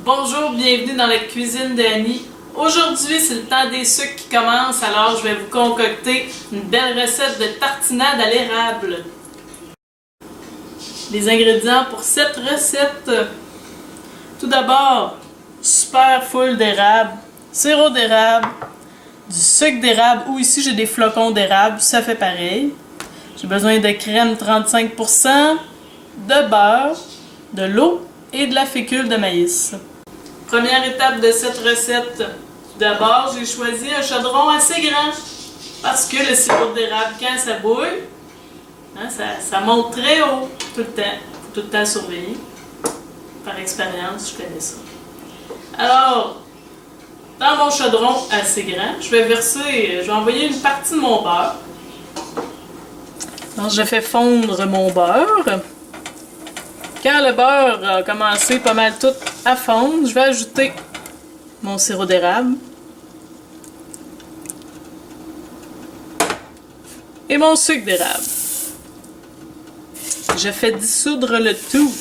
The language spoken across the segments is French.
Bonjour, bienvenue dans la cuisine d'Annie. Aujourd'hui, c'est le temps des sucres qui commence, alors je vais vous concocter une belle recette de tartinade à l'érable. Les ingrédients pour cette recette. Tout d'abord, super full d'érable, sirop d'érable, du sucre d'érable ou ici j'ai des flocons d'érable, ça fait pareil. J'ai besoin de crème 35%, de beurre, de l'eau et de la fécule de maïs. Première étape de cette recette. D'abord, j'ai choisi un chaudron assez grand parce que le sirop d'érable, quand ça bouille, ça monte très haut tout le temps. Faut tout le temps surveiller. Par expérience, je connais ça. Alors, dans mon chaudron assez grand, je vais envoyer une partie de mon beurre. Donc, je fais fondre mon beurre. Quand le beurre a commencé pas mal tout à fondre, je vais ajouter mon sirop d'érable et mon sucre d'érable. Je fais dissoudre le tout.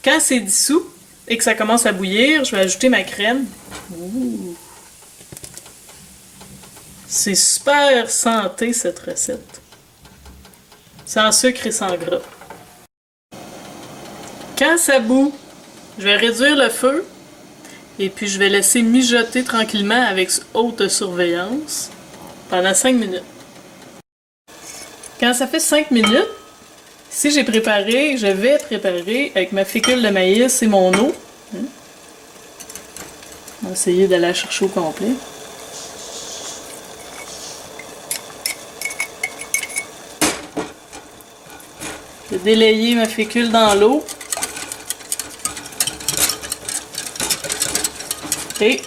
Quand c'est dissous et que ça commence à bouillir, je vais ajouter ma crème. Ouh. C'est super santé cette recette. Sans sucre et sans gras. Quand ça bout, je vais réduire le feu et puis je vais laisser mijoter tranquillement avec haute surveillance pendant 5 minutes. Quand ça fait 5 minutes, ici je vais préparer avec ma fécule de maïs et mon eau. On va essayer de la chercher au complet. Je vais délayer ma fécule dans l'eau. Et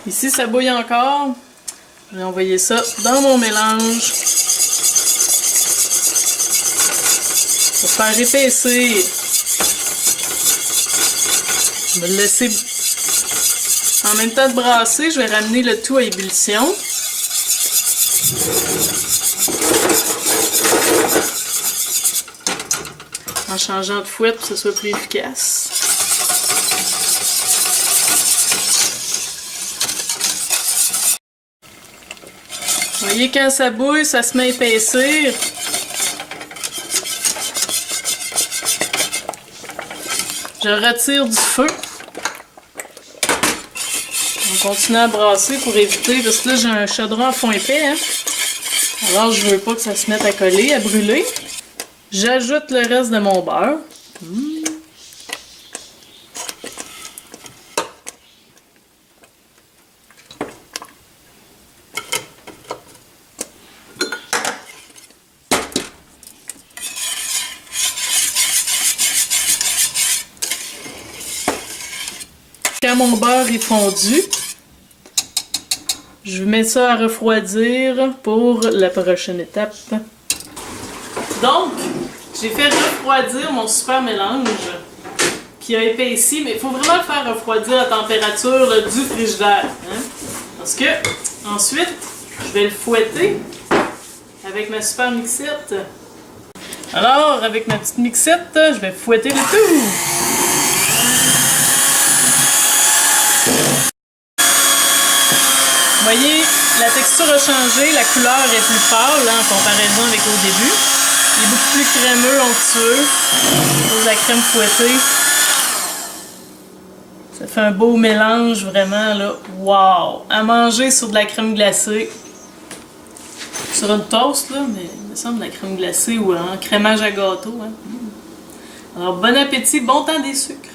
ici, ça bouille encore. Je vais envoyer ça dans mon mélange pour faire épaissir. Je vais le laisser en même temps de brasser. Je vais ramener le tout à ébullition. En changeant de fouette pour que ce soit plus efficace. Vous voyez, quand ça bouille, ça se met à épaissir. Je retire du feu. On continue à brasser pour éviter, parce que là j'ai un chaudron à fond épais. Alors je veux pas que ça se mette à coller, à brûler. J'ajoute le reste de mon beurre. Quand mon beurre est fondu, je mets ça à refroidir pour la prochaine étape. Donc, j'ai fait refroidir mon super mélange qui a épaissi, mais il faut vraiment le faire refroidir à température là, du frigidaire. Parce que ensuite, je vais le fouetter avec ma super mixette. Alors, avec ma petite mixette, je vais fouetter le tout. Vous voyez, la texture a changé, la couleur est plus pâle en comparaison avec au début. Il est beaucoup plus crémeux, onctueux, pour la crème fouettée. Ça fait un beau mélange vraiment là. Wow! À manger sur de la crème glacée. Sur une toast là, mais il me semble de la crème glacée ou en crémage à gâteau. Alors bon appétit, bon temps des sucres!